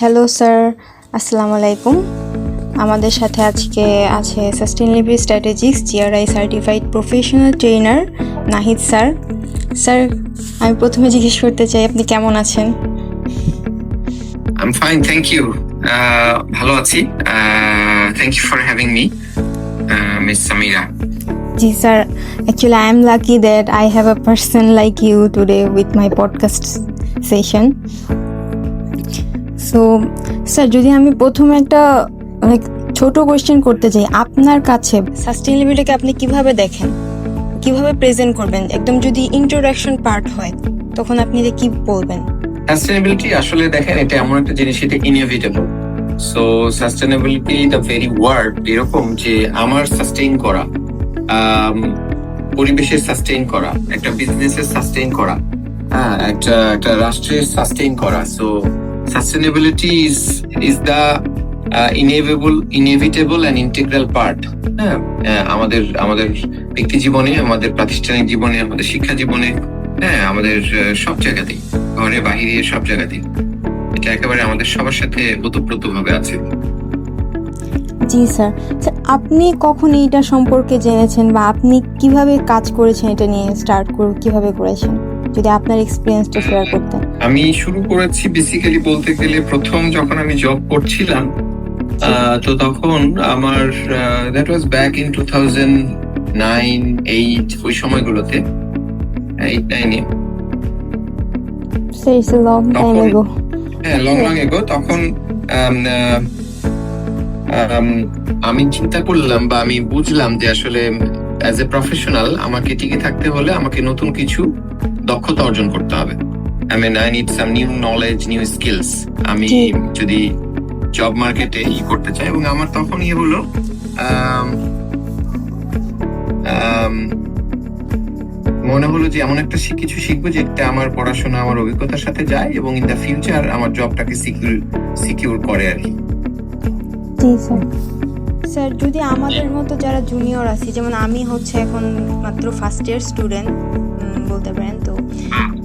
Hello sir, আসসালামু আলাইকুম। আমাদের সাথে আজকে আছে sustainable strategics GRI certified professional trainer Nahid sir. Sir, আমি প্রথমে জিজ্ঞেস করতে চাই আপনি কেমন আছেন? I'm fine, thank you. ভালো আছি। Thank you for having me, Miss Samira. G sir, actually I am lucky that I have a person like you today with my podcast session. So sir, যদি আমি প্রথমে একটা ছোট question করতে চাই, আপনার কাছে সাস্টেইনেবিলিটিকে আপনি কিভাবে দেখেন, কিভাবে প্রেজেন্ট করবেন? একদম যদি ইন্ট্রোডাকশন পার্ট হয় তখন আপনি এটা কি বলবেন? সাস্টেইনেবিলিটি আসলে দেখেন, এটা এমন একটা জিনিস, এটা inevitable. So sustainability the very word এরকম যে আমার সাস্টেইন করা, পরিবেশের সাস্টেইন করা, একটা বিজনেসের সাস্টেইন করা, একটা রাষ্ট্রের সাস্টেইন করা। So sustainability is the inevitable and integral part. আমাদের ব্যক্তি জীবনে, আমাদের প্রাতিষ্ঠানিক জীবনে, আমাদের শিক্ষা জীবনে, আমাদের সব জায়গাতেই, ঘরে বাহিরে সব জায়গাতেই এটা একেবারে আমাদের সবার সাথে ওতপ্রোতভাবে আছে। জি স্যার। স্যার, আপনি কখন এইটা সম্পর্কে জেনেছেন বা আপনি কিভাবে কাজ করেছেন, এটা নিয়ে স্টার্ট কিভাবে করেছেন, যদি আপনার এক্সপিরিয়েন্সটা শেয়ার করতেন? আমি শুরু করেছি বেসিক্যালি বলতে গেলে প্রথম যখন আমি জব করছিলাম, তো তখন আমার দ্যাট ওয়াজ ব্যাক ইন 2009-8 ওই সময়গুলোতে, 8-9-এ। So it's a long time ago. Long ago. তখন আমি চিন্তা করলাম বা আমি বুঝলাম যে আসলে অ্যাজ এ প্রফেশনাল আমাকে টিকে থাকতে হলে আমাকে নতুন কিছু দক্ষতা অর্জন করতে হবে। I need some new knowledge, new skills আমি যদি জব মার্কেটে করতে চাই। এবং আমার তখন হলো মনে হলো যে এমন একটা কিছু শিখবো যেটা আমার পড়াশোনা, আমার অভিজ্ঞতার সাথে যায় এবং ইন দ্য ফিউচার আমার জবটাকে সিকিউর করে আর কি। জি স্যার। স্যার, যদি আমাদের মতো যারা জুনিয়র আছি, যেমন আমি এখন মাত্র ফার্স্ট ইয়ার স্টুডেন্ট বলতে পারেন,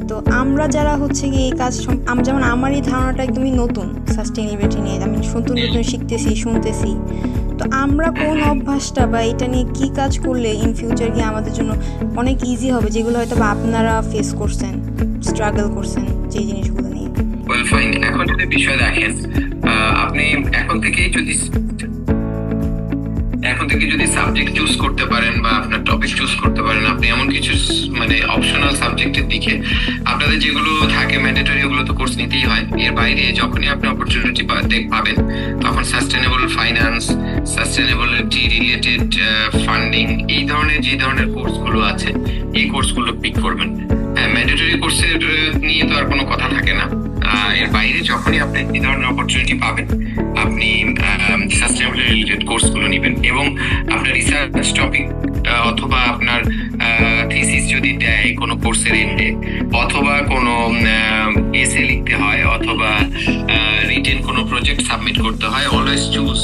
তো আমরা যারা কি এই কাজ, যেমন আমার এই ধারণাটা একদমই নতুন সাস্টেইনেবিলিটি নিয়ে, আমি নতুন শিখতেছি, শুনতেছি। তো আমরা কোন অভ্যাসটা বা এটা নিয়ে কি কাজ করলে ইন ফিউচার গিয়ে আমাদের জন্য অনেক ইজি হবে, যেগুলো হয়তো বা আপনারা ফেস করছেন, স্ট্রাগল করছেন যে জিনিসগুলো নিয়ে? ওয়েল ফাইন, এখন যদি বিষয় দেখেন, আপনি এখন থেকে যদি সাবজেক্ট চুজ করতে পারেন বা আপনার টপিক চুজ করতে পারেন, আপনি এমন কিছু অপশনাল সাবজেক্টের দিকে আপনাদের যেগুলো থাকে ম্যান্ডেটরি, ওগুলো তো কোর্স নিতেই হয়। এর বাইরে যখনই আপনি অপরচুনিটি পাবেন তখন sustainable finance, sustainability related funding, এই ধরনের কোর্সগুলো আছে, এই কোর্সগুলো পিক করবেন। ম্যান্ডেটরি কোর্সের নিয়ে তো আর কোনো কথা থাকে না। এর বাইরে যখনই আপনি এই ধরনের অপরচুনিটি পাবেন, আপনি সাস্টেনেবিলিটি রিলেটেড কোর্সগুলো নেবেন এবং আপনার রিসার্চ টপিক অথবা আপনার থিসিস যদি দেয় কোনো কোর্সের এন্ডে, অথবা কোনো এসে লিখতে হয়, অথবা রিটেন কোনো প্রজেক্ট সাবমিট করতে হয়, always choose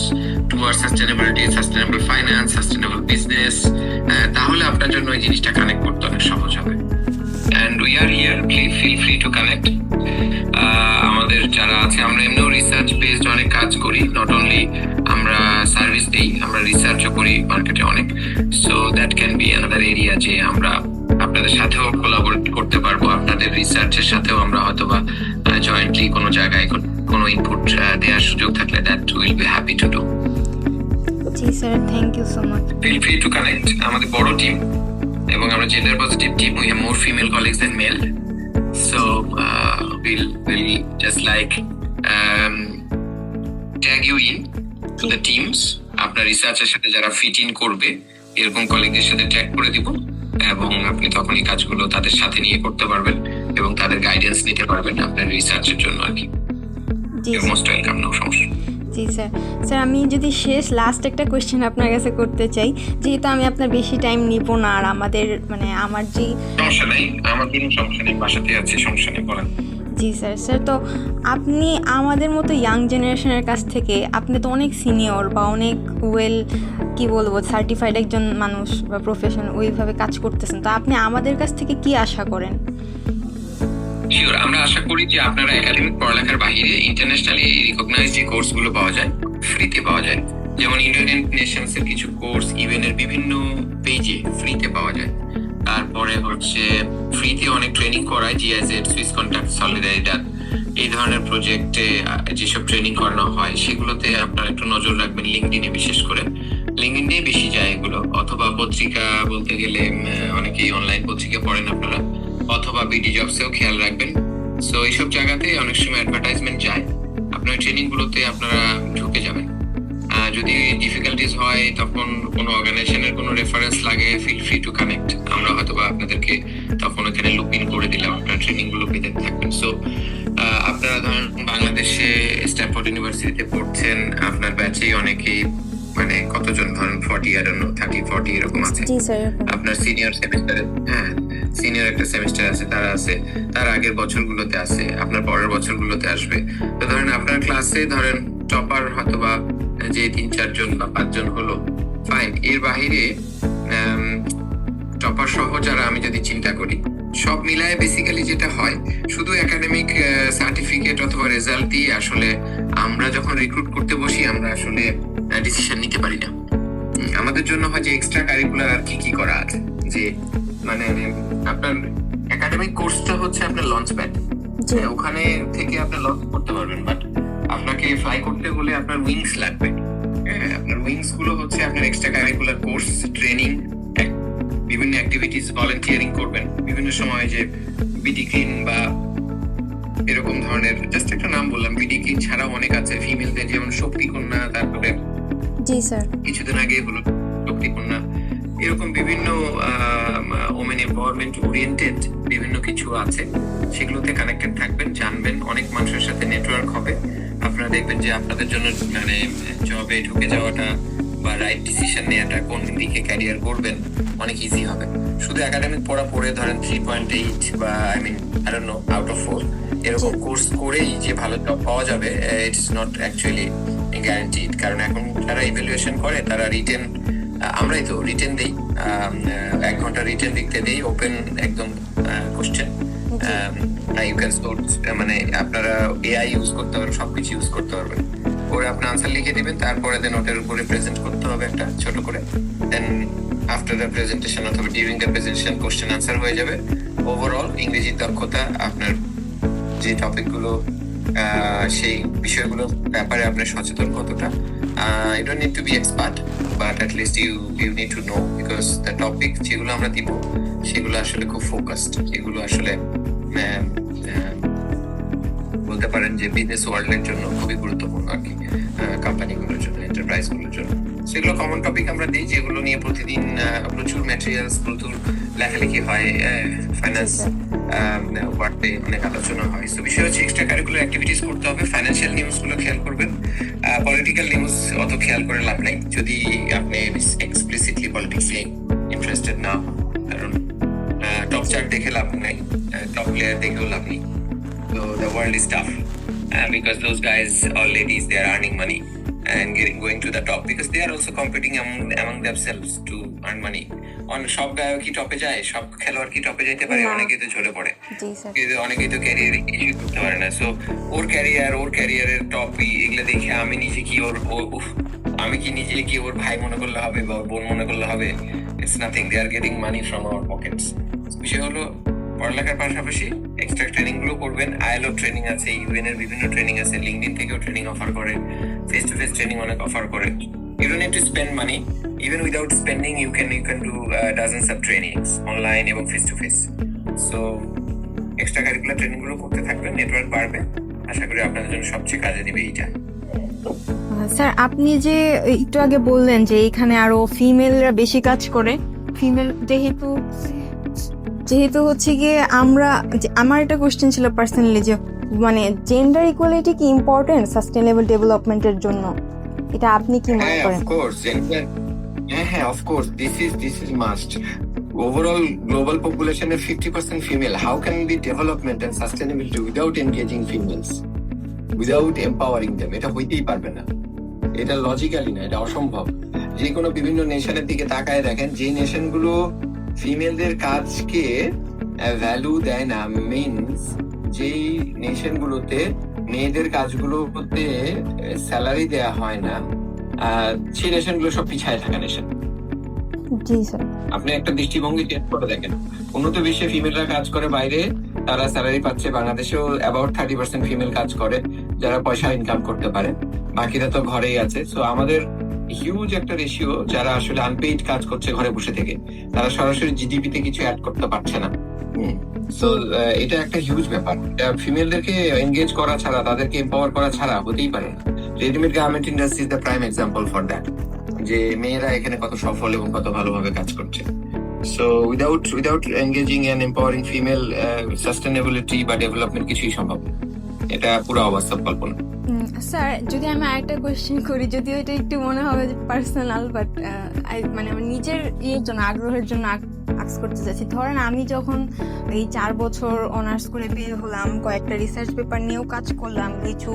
toward sustainability, sustainable finance, sustainable business. তাহলে আপনার জন্য এই জিনিসটা কানেক্ট করতে অনেক সহজ হবে। And we are here, feel free to connect. আমাদের যারা আছে, আমরা এমনিও রিসার্চ বেসড অনেক কাজ করি, নট অনলি আমরা সার্ভিস দিই, আমরা রিসার্চও করি মার্কেটে অনেক। So that can be another area যে আমরা আপনাদের সাথেও কোলাবোরেট করতে পারবো, আপনাদের রিসার্চের সাথেও আমরা হয়তোবা জয়েন্টলি কোনো জায়গায় কোনো ইনপুট দেওয়ার সুযোগ থাকলে that will be happy to do. জি sir, thank you so much. Feel free to connect. আমাদের বড় টিম এবং আমরা gender positive team, we have more female colleagues than male. So we'll just tag you in to the teams. আপনার রিসার্চের সাথে যারা fit in করবে এরকম কলিগদের সাথে ট্যাগ করে দিব এবং আপনি তখন এই কাজগুলো তাদের সাথে নিয়ে করতে পারবেন এবং তাদের গাইডেন্স নিতে পারবেন আপনার রিসার্চের জন্য আর কি। মোস্ট ওয়েলকাম, নো সমস্যা। জি স্যার। স্যার, আমি যদি লাস্ট একটা কোয়েশ্চেন আপনার কাছে করতে চাই, যেহেতু আমি আপনার বেশি টাইম নিব না, আর আমার যে সমস্যা নেই, আমার কোনো সমস্যা নেই, বাসাতে আছি, সমস্যা নেই, বলেন। জি স্যার। স্যার, তো আপনি আমাদের মতো ইয়াং জেনারেশনের কাছ থেকে, আপনি তো অনেক সিনিয়র বা অনেক সার্টিফাইড একজন মানুষ বা প্রফেশন ওইভাবে কাজ করতেছেন, তো আপনি আমাদের কাছ থেকে কি আশা করেন? শিওর, আমরা আশা করি যে আপনারা একাডেমিক পড়ালেখার বাইরে ইন্টারন্যাশনালি রিকগনাইজ যে কোর্সগুলো পাওয়া যায় ফ্রিতে পাওয়া যায়, যেমন ইউনাইটেড নেশনস এর কিছু কোর্স ইভেন এর বিভিন্ন পেজে ফ্রিতে পাওয়া যায়। তারপরে হচ্ছে ফ্রিতে অনেক ট্রেনিং করায়, জিআইজেড, সুইস কন্টাক্ট, সলিডারিডাদ, এই ধরনের প্রজেক্টে যেসব ট্রেনিং করানো হয় সেগুলোতে আপনারা একটু নজর রাখবেন। লিঙ্কডইনে বিশেষ করে, লিঙ্কডইনে বেশি যায় এগুলো, অথবা পত্রিকা বলতে গেলে অনেকেই অনলাইন পত্রিকা পড়েন আপনারা, অথবা বিডি জবসেও খেয়াল রাখবেন। সো এইসব জায়গাতে অনেক সময় অ্যাডভার্টাইজমেন্ট যায়, আপনার ট্রেনিং গুলোতে আপনারা ঢুকে যাবেন। যদি ডিফিকাল্টিস হয় তখন কোনো অর্গানাইজেশনের কোনো রেফারেন্স লাগে, ফিল ফ্রি টু কানেক্ট, আমরা হয়তো বা আপনাদেরকে তখন ওখানে লুপ ইন করে দিলাম, আপনার ট্রেনিং গুলো পেতে থাকবেন। সো আপনারা ধরেন বাংলাদেশে স্ট্যানফোর্ড ইউনিভার্সিটিতে পড়ছেন, আপনার ব্যাচেই অনেকেই মানে কতজন ধরেন 30-40 এরকম আছে। জি স্যার। আপনার সিনিয়র সেমিস্টারে, হ্যাঁ সিনিয়র একটা সেমিস্টার আছে, তারা আছে, তার আগের বছরগুলোতে আছে, আপনার পরের বছরগুলোতে আসবে। তো ধরেন আপনার ক্লাসে ধরেন টপার হয়তো বা যে 3-4 জন বা 5 জন হলো, ফাইন। এর বাহিরে টপার সহ যারা আমি যদি চিন্তা করি, সব মিলায় বেসিক্যালি যেটা হয়, শুধু একাডেমিক সার্টিফিকেট অথবা রেজাল্ট দিয়ে আসলে আমরা যখন রিক্রুট করতে বসি আমরা আসলে ডিসিশন নিতে পারি না। আমাদের জন্য হয় যে এক্সট্রা কারিকুলার আর কি কি করা আছে, যে মানে আপনার একাডেমিক কোর্সটা হচ্ছে আপনার লঞ্চ প্যাড, ওখানে থেকে আপনি লঞ্চ করতে পারবেন, বাট আপনাকে ফ্লাই করতে হলে আপনার উইংস লাগবে। আপনার উইংস গুলো হচ্ছে আপনার এক্সট্রা কারিকুলার কোর্স, ট্রেনিং, বিভিন্ন অ্যাক্টিভিটিস, ভলান্টিয়ারিং করবেন বিভিন্ন সময়, যে বিডি ক্লিন বা এরকম ধরনের, জাস্ট একটা নাম বললাম, বিডি ক্লিন ছাড়াও অনেক আছে ফিমেলদের, যেমন শক্তি কন্যা, তারপরে জি স্যার কিছুদিন আগে হলো শক্তি কন্যা, এরকম বিভিন্ন ওমেন এম্পাওয়ারমেন্ট ওরিয়েন্টেড বিভিন্ন কিছু আছে, সেগুলোতে কানেক্টেড থাকবেন, জানবেন, অনেক মানুষের সাথে নেটওয়ার্ক হবে। আপনারা দেখবেন যে আপনাদের জন্য মানে জবে ঢুকে যাওয়াটা বা রাইট ডিসিশন নেওয়াটা, কোন দিকে ক্যারিয়ার করবেন, অনেক ইজি হবে। শুধু একাডেমিক পড়া পড়ে ধরেন 3.8 বা I don't know out of 4 এরকম কোর্স করেই যে ভালো জব পাওয়া যাবে, ইটস নট অ্যাকচুয়ালি গ্যারান্টিড। কারণ এখন যারা ইভ্যালুয়েশন করে তারা রিটেন, আমরাই তো রিটেন দেই, 1 ঘন্টা রিটেন লিখতে দেই, ওপেন একদম কোশ্চেন, ইউ ক্যান সোর্স, মানে আপনারা এআই ইউজ করতে পারবেন, সবকিছু ইউজ করতে পারবেন, ওরা আপনার আনসার লিখে দিবেন, তারপরে দেন ওটার উপরে প্রেজেন্ট করতে হবে একটা ছোট করে, দেন আফটার দ্য প্রেজেন্টেশন অথবা during the presentation question answer হয়ে যাবে। ওভারঅল ইংরেজির দক্ষতা, আপনার যে টপিকগুলো, সেই বিষয়গুলোর ব্যাপারে আপনার সচেতন কতটা, you don't need to be expert, but at least you need to know, because the topic যেগুলো আমরা দিব সেগুলো আসলে খুব ফোকাসড, যেগুলো আসলে বলতে পারেন যে বিজনেস ওয়ার্ল্ডের জন্য খুবই গুরুত্বপূর্ণ আর কি, কোম্পানিগুলোর জন্য, এন্টারপ্রাইজগুলোর জন্য। সেগুলো কমন টপিক আমরা দিই, যেগুলো নিয়ে প্রতিদিন প্রচুর ম্যাটেরিয়ালস, প্রচুর লেখালেখি হয়, ফাইন্যান্স ওয়ার্ডে অনেক আলোচনা হয়। তো বিষয় হচ্ছে এক্সট্রা কারিকুলার অ্যাক্টিভিটিস করতে হবে। ফাইন্যান্সিয়াল নিউজ গুলো খেয়াল করবেন, পলিটিক্যাল নিউজ অত খেয়াল করে লাভ নাই যদি আপনি এক্সপ্লিসিটলি পলিটিক্সে ইন্টারেস্টেড না হন, কারণ টপ চার্ট দেখে লাভ নাই, টপ প্লেয়ার দেখেও লাভ নেই। So the world is tough because those guys or ladies, they are earning money and going to the top because they are also competing among themselves to earn money. On সব গায়ক কি টপে যায়, সব খেলোয়াড় কি টপে যেতে পারে? অনেকেই তো ঝরে পড়ে, অনেকেই তো ক্যারিয়ারে কিছু করতে পারে না। সো ওর ক্যারিয়ারের টপ এগুলো দেখে আমি নিজে কি আমি কি নিজে কি ওর ভাই মনে করলে হবে বা ওর বোন মনে করলে হবে? It's nothing, they are getting money from our pockets. বিষয় হলো পড়ালেখার পাশাপাশি এক্সট্রা ট্রেনিং গুলো করবেন। আইএলও ট্রেনিং আছে, ইউএন এর বিভিন্ন ট্রেনিং আছে, লিঙ্কডইন থেকেও ট্রেনিং অফার করে, ফেস টু ফেস ট্রেনিং অনেক অফার করে। You don't need to spend money. Even without spending, you can do dozens of trainings online এবং face to face. So extra curricular training গুলো করতে থাকবেন, network বাড়বে, আশা করি আপনাদের জন্য সবচেয়ে কাজে দিবে এইটা। স্যার, আপনি যে একটু আগে বললেন যে এখানে আরো ফিমেলরা বেশি কাজ করে, ফিমেল যেহেতু হচ্ছে গিয়ে আমার একটা কোশ্চেন ছিল পার্সোনালি, যে মানে জেন্ডার ইকুয়ালিটি কি ইম্পর্টেন্ট সাস্টেইনেবল ডেভেলপমেন্টের জন্য, এটা আপনি কি মনে করেন? হ্যাঁ, of course, this is must. Overall global population is 50% female. How can be development and sustainability without engaging females, without empowering them? এটা হইতেই পারবে না, এটা লজিক্যালি না, এটা অসম্ভব। যে কোনো বিভিন্ন নেশনের দিকে তাকায় দেখেন, যে নেশনগুলো ফিমেলদের কাজকে ভ্যালু দেয় না, মিনস যেই নেশনগুলোতে মেয়েদের কাজগুলোতে স্যালারি দেয়া হয় না, সেই নেশনগুলো সব পিছায় থাকা নেশন। জি স্যার। আপনি একটা দৃষ্টিভঙ্গি চেঞ্জ করে দেখেন, উন্নত বিশ্বে ফিমেলরা কাজ করে বাইরে, তারা স্যালারি পাচ্ছে। বাংলাদেশেও অ্যাবাউট 30% ফিমেল কাজ করে যারা পয়সা ইনকাম করতে পারে, বাকিরা তো ঘরেই আছে। সো আমাদের হিউজ একটা রেশিও যারা আসলে আনপেইড কাজ করছে ঘরে বসে থেকে, তারা সরাসরি জিডিপি তে কিছু অ্যাড করতে পারছে না। সো এটা একটা হিউজ ব্যাপার। ফিমেলদেরকে এনগেজ করা ছাড়া, তাদেরকে এম্পাওয়ার করা ছাড়া হতেই পারে না। Readymade garment industry is the prime example for that, যে মেয়েরা এখানে কত সফল এবং কত ভালোভাবে কাজ করছে। So without engaging and empowering female, sustainability বা ডেভেলপমেন্ট কিছুই সম্ভব না। এটা পুরো অবাস্তব কল্পনা। স্যার, যদি আমি আরেকটা কোয়েশ্চেন করি, যদিও এটা একটু মনে হবে যে পার্সোনাল, বাট মানে আমার নিজের ইয়ের জন্য, আগ্রহের জন্য আস্ক করতে চাচ্ছি। ধরেন আমি যখন এই 4 বছর অনার্স করে বের হলাম, কয়েকটা রিসার্চ পেপার নিয়েও কাজ করলাম, কিছু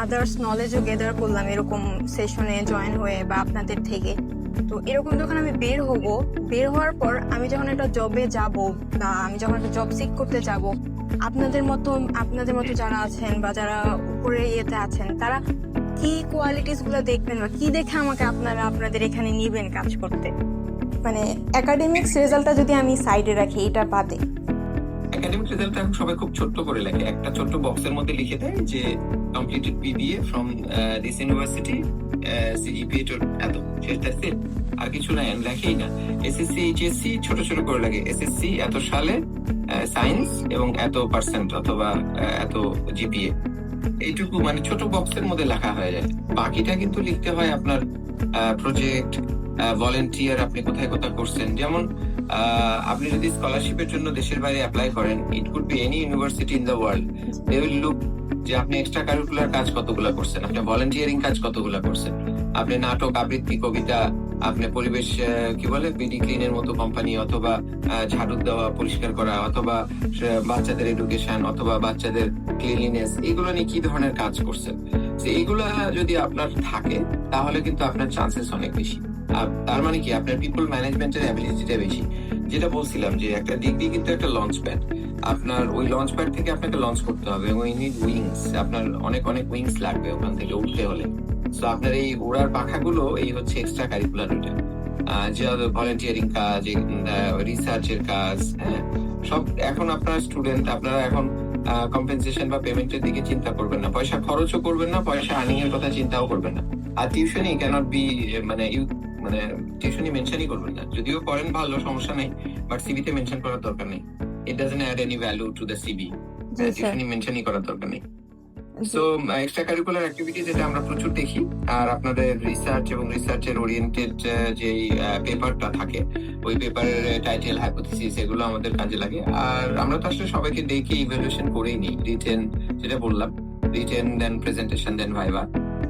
আদার্স নলেজও গেদার করলাম এরকম সেশনে জয়েন হয়ে বা আপনাদের থেকে। তো এরকম যখন আমি বের হওয়ার পর আমি যখন একটা জবে যাব বা আমি যখন একটা জব সিক করতে যাব, আপনাদের মতো যারা আছেন বা যারা উপরে ইয়েতে আছেন, তারা কি কোয়ালিটিস গুলো দেখবেন বা কি দেখে আমাকে আপনাদের এখানে নিবেন কাজ করতে? মানে একাডেমিক্স রেজাল্টটা যদি আমি সাইডে রাখি, এটা বাদে একাডেমিক রেজাল্টটা এখন সবাই খুব ছোট্ট করে লেখে, একটা ছোট্ট বক্সের মধ্যে লিখে দেয় যে completed BBA from this university, CGPA এত, সেটা সেট, আর কিছু না, লেখেই না। এসএসসি এইচএসসি ছোট ছোট করে লাগে, এসএসসি এত সালে সায়েন্স এবং এত পার্সেন্ট অথবা এত জিপিএ, এইটুকু মানে ছোট বক্সের মধ্যে লেখা হয়ে যায়। বাকিটা কিন্তু লিখতে হয় আপনার প্রজেক্ট, ভলেন্টিয়ার, আপনি কোথায় কোথায় করছেন। যেমন আপনি যদি স্কলারশিপের জন্য দেশের বাইরে অ্যাপ্লাই করেন, it could be any university in the world, they will look যে আপনি এক্সট্রা কারিকুলার কাজ কতগুলো করছেন, আপনি ভলেন্টিয়ারিং কাজ কতগুলো করছেন, আপনি নাটক, আবৃত্তি, কবিতা, আপনি পরিবেশ কি বলে বিডি ক্লিনের মতো কোম্পানি, অথবা ঝাড়ু দেওয়া, পরিষ্কার করা, অথবা বাচ্চাদের এডুকেশন, অথবা বাচ্চাদের ক্লিনলিনেস, এগুলো নিয়ে কি ধরনের কাজ করছেন। এইগুলা যদি আপনার থাকে তাহলে কিন্তু আপনার চান্সেস অনেক বেশি। তার মানে কি, আপনার পিপল ম্যানেজমেন্টের অ্যাবিলিটিটা বেশি। যেটা বলছিলাম যে একটা ডিগ্রি কিন্তু একটা লঞ্চ প্যাড, আপনার ওই লঞ্চ প্যাড থেকে আপনাকে লঞ্চ করতে হবে এবং উই নিড উইংস, আপনার অনেক অনেক উইংস লাগবে ওখান থেকে উঠতে হলে। তো আপনার এই ওড়ার পাখাগুলো এই হচ্ছে এক্সট্রা কারিকুলার, ওইটা যে ভলেন্টিয়ারিং কাজ, রিসার্চের কাজ, হ্যাঁ, সব। এখন আপনার স্টুডেন্ট, আপনারা এখন কম্পেনসেশন বা পেমেন্টের দিকে চিন্তা করবেন না, পয়সা খরচও করবেন না, পয়সা আর্নিং এর কথা চিন্তাও করবেন না। আর টিউশনই ক্যানট বি, মানে টিউশনই মেনশনই করবেন না, যদিও করেন ভালো, সমস্যা নেই, বাট সিভিতে মেনশন করার দরকার নেই। It doesn't add any value to the CV, টিউশনই মেনশনই করার দরকার নেই। সো এক্সট্রা কারিকুলার অ্যাক্টিভিটি যেটা আমরা প্রচুর দেখি, আর আপনাদের রিসার্চ এবং রিসার্চের ওরিয়েন্টেড যেই পেপারটা থাকে, ওই পেপারের টাইটেল, হাইপোথিসিস, এগুলো আমাদের কাজে লাগে। আর আমরা তো আসলে সবাইকে দেখে ইভ্যালুয়েশন করেই নিই, রিটেন, যেটা বললাম, রিটেন, দেন প্রেজেন্টেশন, দেন ভাইভা,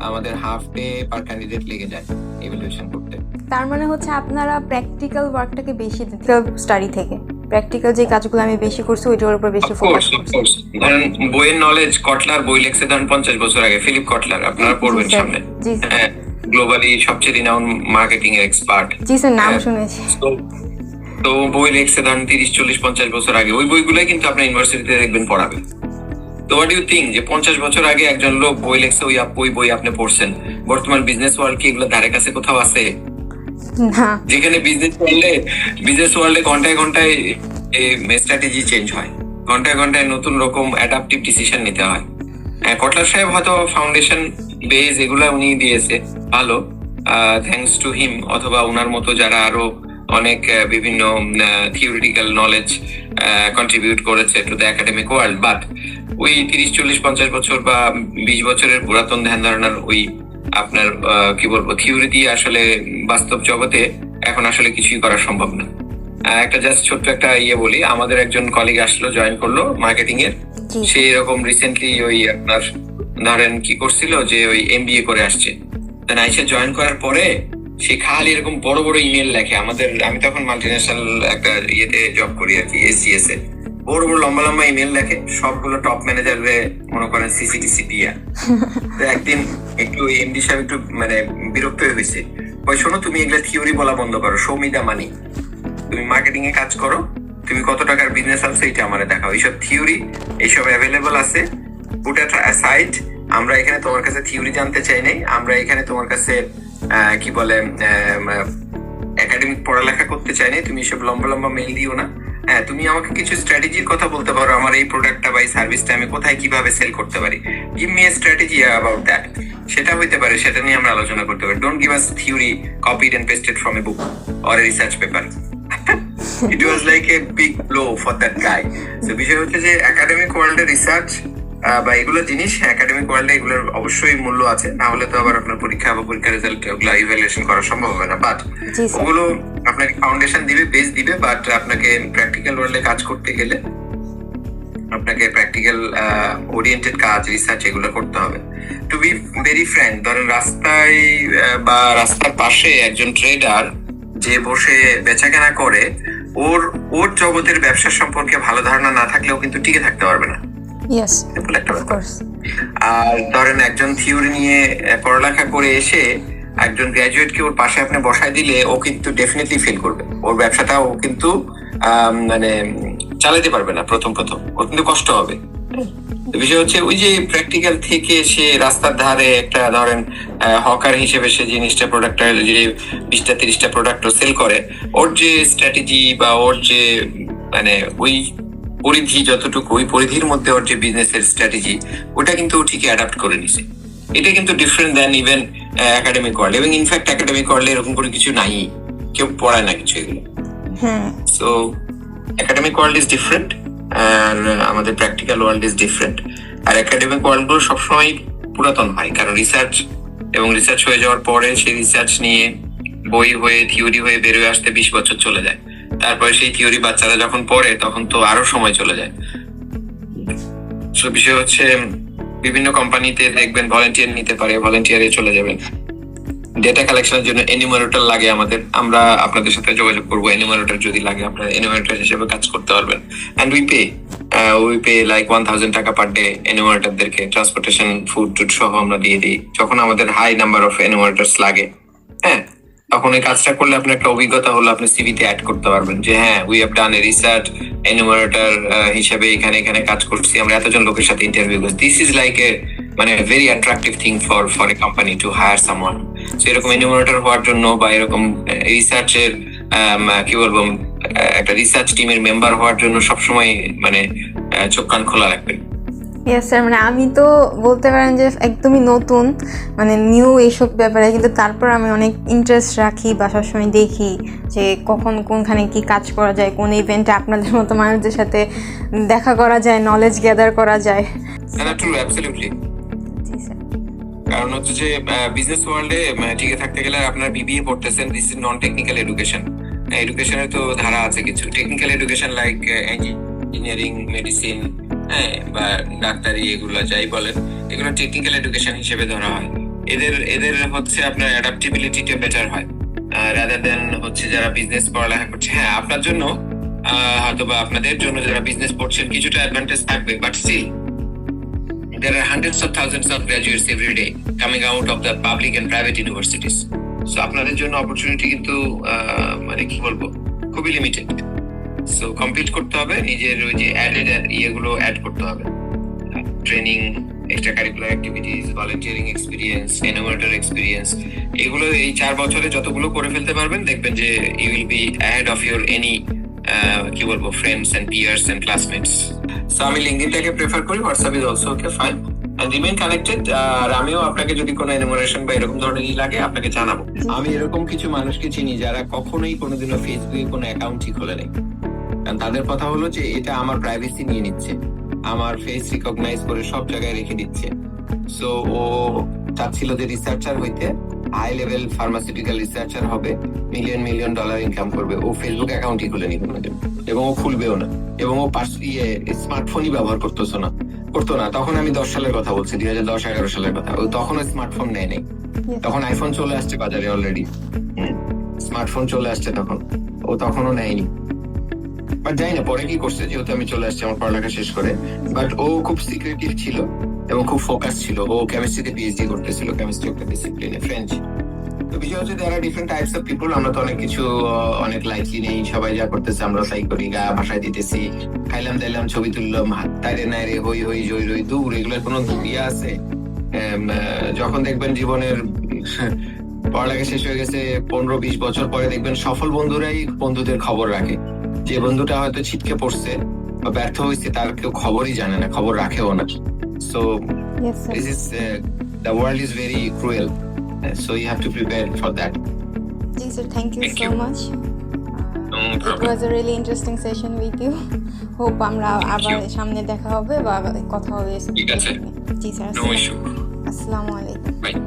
আমাদের হাফ ডে পার ক্যান্ডিডেট লেগে যায় ইভ্যালুয়েশন করতে। তার মানে হচ্ছে আপনারা প্র্যাকটিক্যাল ওয়ার্কটাকে বেশি দিতে, স্টাডি থেকে প্র্যাকটিক্যাল যে কাজগুলো আমি বেশি করছি ওইটার উপর বেশি ফোকাস করছি। ধরেন বইয়ের নলেজ, কটলার বই লিখছে ধরেন 50 বছর আগে, ফিলিপ কটলার, আপনারা পড়বেন সামনে, হ্যাঁ, গ্লোবালি সবচেয়ে রিনাউন্ড মার্কেটিং এর এক্সপার্ট। জি স্যার, নাম শুনেছি। তো বই লিখছে ধরেন 30, 40, 50 বছর আগে, ওই বইগুলাই কিন্তু আপনার ইউনিভার্সিটিতে দেখবেন পড়াবে। তো হোয়াট ইউ থিঙ্ক যে 50 বছর আগে একজন লোক বই লিখছে, ওই বই আপনি পড়ছেন। বর্তমান বিজনেস ওয়ার্ল্ড কি এগুলো ধারে কাছে কোথাও আছে? না। যেখানে বিজনেস ওয়ার্ল্ডে ঘন্টায় ঘন্টায় স্ট্র্যাটেজি চেঞ্জ হয়, ঘন্টায় ঘন্টায় নতুন রকম অ্যাডাপটিভ ডিসিশন নিতে হয়। কটলার সাহেব হয়তো ফাউন্ডেশন বেস এগুলা উনি দিয়েছে ভালো, থ্যাঙ্কস টু হিম, অথবা উনার মতো যারা আরো অনেক বিভিন্ন থিওরিটিক্যাল নলেজ কন্ট্রিবিউট করেছে to the academic world. But ওই 30, 40, 50 বছর বা 20 বছরের পুরাতন ধ্যান ধারণার ওই আপনার কি বলবো থিওরি দিয়ে আসলে বাস্তব জগতে এখন আসলে কিছুই করা সম্ভব না। একটা জাস্ট ছোট্ট একটা বলি, আমাদের একজন কলিগ আসলো, জয়েন করলো মার্কেটিং এর, সেই এরকম রিসেন্টলি ওই আপনার ধরেন কি করছিল যে ওই এমবিএ করে আসছে, আইসা জয়েন করার পরে সে খালি এরকম বড় বড় ইমেল লেখে আমাদের, আমি তখন মাল্টিন্যাশনাল একটা জব করি আর কি, এসজিএস এ, বড় বড় লম্বা লম্বা ইমেল লেখে, সবগুলো টপ ম্যানেজারে মনে করেন সিসিটিসি দিয়া। তো একদিন একটু এমডি সাহেব একটু মানে বিরক্ত হয়েছে, ওই শোনো তুমি এগুলা থিওরি বলা বন্ধ করো, শো মি দা মানি, তুমি মার্কেটিং এ কাজ করো, তুমি কত টাকার বিজনেস আছে এটা আমারে দেখাও। এইসব থিওরি এইসব অ্যাভেলেবল আছে, পুট এট সাইড। আমরা এখানে তোমার কাছে থিওরি জানতে চাই নাই, আমরা এখানে তোমার কাছে কি বলে একাডেমিক পড়ালেখা করতে চাই নাই। তুমি এসব লম্বা লম্বা মেইল দিও না। হ্যাঁ, তুমি আমাকে কিছু স্ট্র্যাটেজির কথা বলতে পারো, আমার এই প্রোডাক্টটা বা এই সার্ভিসটা আমি কোথায় কিভাবে সেল করতে পারি। Give me a strategy about that. সেটা হইতে পারে, সেটা নিয়ে আমরা আলোচনা করতে পারি। Don't give us theory copied and pasted from a book or a research paper. It was like a big blow for that guy. তো বিষয় হচ্ছে যে একাডেমিক ওয়ার্ল্ডে রিসার্চ বা এগুলো জিনিস, একাডেমিক ওয়ার্ল্ডে এগুলোর অবশ্যই মূল্য আছে, না হলে তো আবার আপনার পরীক্ষা বা পরীক্ষার রেজাল্ট ওগুলো ইভ্যালুয়েশন করা সম্ভব হবে না। বাট ওগুলো আপনাকে ফাউন্ডেশন দিবে, বেস দিবে, বাট আপনাকে প্র্যাকটিক্যাল ওয়ার্ল্ডে কাজ করতে গেলে আপনাকে প্র্যাকটিক্যাল ওরিয়েন্টেড কাজ, রিসার্চ এগুলো করতে হবে। টু বি ভেরি ফ্র্যাঙ্ক, ধরেন রাস্তায় বা রাস্তার পাশে একজন ট্রেডার যে বসে বেচাকেনা করে, ওর জগতের ব্যবসা সম্পর্কে ভালো ধারণা না থাকলেও কিন্তু টিকে থাকতে পারবে না। আর ধরেন একজন থিওরি নিয়ে পড়ালেখা করে এসে একজন গ্রাজুয়েটকে ওর পাশে আপনি বসায় দিলে ও কিন্তু ডেফিনেটলি ফেল করবে, ওর ব্যবসাটা ও কিন্তু মানে চালাতে পারবে না। প্রথম ওর কিন্তু কষ্ট হবে। বিষয় হচ্ছে ওই যে প্র্যাকটিক্যাল থেকে সে রাস্তার ধারে একটা ধরেন হকার হিসেবে সে জিনিসটা প্রোডাক্টটা যে 20টা 30টা প্রোডাক্ট সেল করে, ওর যে স্ট্র্যাটেজি বা ওর যে মানে ওই পরিধি যতটুকু, ওই পরিধির মধ্যে ওর যে বিজনেসের স্ট্র্যাটেজি, ওটা কিন্তু ও ঠিকই অ্যাডাপ্ট করে নিছে। এটা কিন্তু ডিফারেন্ট দেন ইভেন একাডেমিক ওয়ার্ল্ড। এবং ইনফ্যাক্ট একাডেমিক ওয়ার্ল্ডে এরকম করে কিছু নাই, কেউ পড়ায় না কিছু এগুলো। So academic world is different আর আমাদের প্র্যাকটিক্যাল ওয়ার্ল্ড ইজ ডিফারেন্ট। আর একাডেমিক ওয়ার্ল্ড গুলো সবসময় পুরাতন হয়, কারণ রিসার্চ এবং রিসার্চ হয়ে যাওয়ার পরে সেই রিসার্চ নিয়ে বই হয়ে থিওরি হয়ে বেরোয় আসতে 20 বছর চলে যায়। তারপরে সেই থিওরি বাচ্চারা যখন পড়ে তখন তো আরো সময় চলে যায়। সো বিষয় হচ্ছে বিভিন্ন কোম্পানিতে দেখবেন ভলান্টিয়ার নিতে পারে, ভলান্টিয়ারে চলে যাবেন। ডেটা কালেকশনের জন্য এনিউমারেটর লাগে আমাদের, আমরা আপনাদের সাথে যোগাযোগ করবো। এনিউমারেটর যদি লাগে আপনারা এনিউমারেটর হিসেবে কাজ করতে পারবেন। এন্ড উই পে লাইক 1000 টাকা পার ডে এনিউমারেটরদেরকে, ট্রান্সপোর্টেশন ফুড টুড সহ আমরা দিয়ে দিই যখন আমাদের হাই নাম্বার অফ এনিউমারেটরস লাগে। হ্যাঁ, তখন এই কাজটা করলে আপনার একটা অভিজ্ঞতা হলো, আপনি সিভিতে অ্যাড করতে পারবেন যে হ্যাঁ we have done a research enumerator হিসেবে এখানে কাজ করছি, আমরা এতজন লোকের সাথে ইন্টারভিউ করছি। দিস ইজ লাইক এ মানে very attractive thing for a company to hire someone. So এরকম এনিউমারেটর হওয়ার জন্য বা এরকম রিসার্চের কি বলবো একটা রিসার্চ টিমের মেম্বার হওয়ার জন্য সবসময় মানে চোখ কান খোলা রাখবেন। ইয়েস স্যার, মানে আমি তো বলতে পারেন যে একদমই নতুন, মানে নিউ এইসব ব্যাপারে, কিন্তু তারপর আমি অনেক ইন্টারেস্ট রাখি বা সবসময় দেখি যে কখন কোনখানে কি কাজ করা যায়, কোন ইভেন্টে আপনাদের মতো মানুষদের সাথে দেখা করা যায়, নলেজ গ্যাদার করা যায়। True, absolutely. কারণ হচ্ছে যে বিজনেস ওয়ার্ল্ডে টিকে থাকতে গেলে আপনার বিবিএ পড়তেছেন, this is non technical education. এডুকেশনের তো ধারা আছে কিছু, technical education like engineering, medicine, হ্যাঁ বা ডাক্তারি, এগুলো যাই বলেন, এগুলো টেকনিক্যাল এডুকেশন হিসেবে ধরা হয়। এদের হচ্ছে আপনার অ্যাডাপ্টেবিলিটিটা বেটার হয় রাদার দেন হচ্ছে যারা বিজনেস পড়ালেখা করছে। হ্যাঁ, আপনার জন্য হয়তো বা আপনাদের জন্য যারা বিজনেস পড়ছেন কিছুটা অ্যাডভান্টেজ থাকবে, but still there are hundreds of thousands of graduates every day coming out of the public and private universities. So আপনাদের জন্য অপরচুনিটি কিন্তু মানে কি বলবো খুবই লিমিটেড। সো কমপ্লিট করতে হবে, নিজের ওই যে অ্যাডেড ইয়েগুলো অ্যাড করতে হবে, training, extra curricular activities, volunteering experience, enumerator experience, এগুলো এই 4 বছরে যতগুলো করে ফেলতে পারবেন দেখবেন যে you will be ahead of your any কি বলবো friends and peers and classmates. So আমি লিঙ্কডইনটাকে প্রেফার করি, WhatsApp is also okay, fine, and remain connected. আর আমিও আপনাকে যদি কোনো এনুমারেশন বা এরকম ধরনের লাগে আপনাকে জানাবো। আমি এরকম কিছু মানুষকে চিনি যারা কখনোই কোনোদিনও ফেসবুকে কোনো অ্যাকাউন্টই খোলে নাই, কারণ তাদের কথা হলো যে এটা আমার প্রাইভেসি নিয়ে নিচ্ছে, আমার ফেস রিকগনাইজ করে সব জায়গায় রেখে দিচ্ছে। সো ও চাচ্ছিল যে রিসার্চার হইতে, হাই লেভেল ফার্মাসিউটিক্যাল রিসার্চার হবে, $মিলিয়ন ডলার ইনকাম করবে। ও ফেসবুক অ্যাকাউন্টই খুলে নি কোনোদিন, এবং ও খুলবেও না, এবং ও স্মার্টফোনই ব্যবহার করতো না। তখন আমি 10 সালের কথা বলছি, 2010-11 সালের কথা। ও তখনও স্মার্টফোন নেয় নাই, তখন আইফোন চলে আসছে বাজারে অলরেডি, স্মার্টফোন চলে আসছে তখন, ও তখনও নেয়নি। বাট জানি না পরে কি করছে, যেহেতু আমি চলে আসছি আমার পড়ালেখা শেষ করে। বাট ও খুব সিক্রেটিভ ছিল এবং খুব ফোকাস ছিল। ও কেমিস্ট্রিতে পিএইচডি করতেছিল, কেমিস্ট্রি একটা ডিসিপ্লিনে, ফ্রেঞ্চ। তো বিষয় হচ্ছে যারা ডিফারেন্ট টাইপস অফ পিপল, আমরা তো অনেক কিছু অনেক লাইটলি নেই, সবাই যা করতেছে আমরা তাই করি, গা ভাষায় দিতেছি, খাইলাম দাইলাম ছবি তুললাম, তাইরে নাইরে হই হই জই রই দূর, এগুলোর কোনো ইয়ে আছে? যখন দেখবেন জীবনের পড়ালেখা শেষ হয়ে গেছে 15-20 বছর পরে, দেখবেন সফল বন্ধুরাই বন্ধুদের খবর রাখে। যে বন্ধুটা হয়তো ছিটকে পড়ছে বা ব্যর্থ হয়েছে তার কেউ খবরই জানে না, খবর রাখেও না। So Yes, sir. this is the world is very cruel, so you have to prepare for that. জি sir, thank you Thank so you. Much. No It problem. was a really interesting session with you. Hope আমরা আবার you. সামনে দেখা হবে বা কথা হবে। ঠিক আছে। জি স্যার, No issue. আসসালামু আলাইকুম। Bye.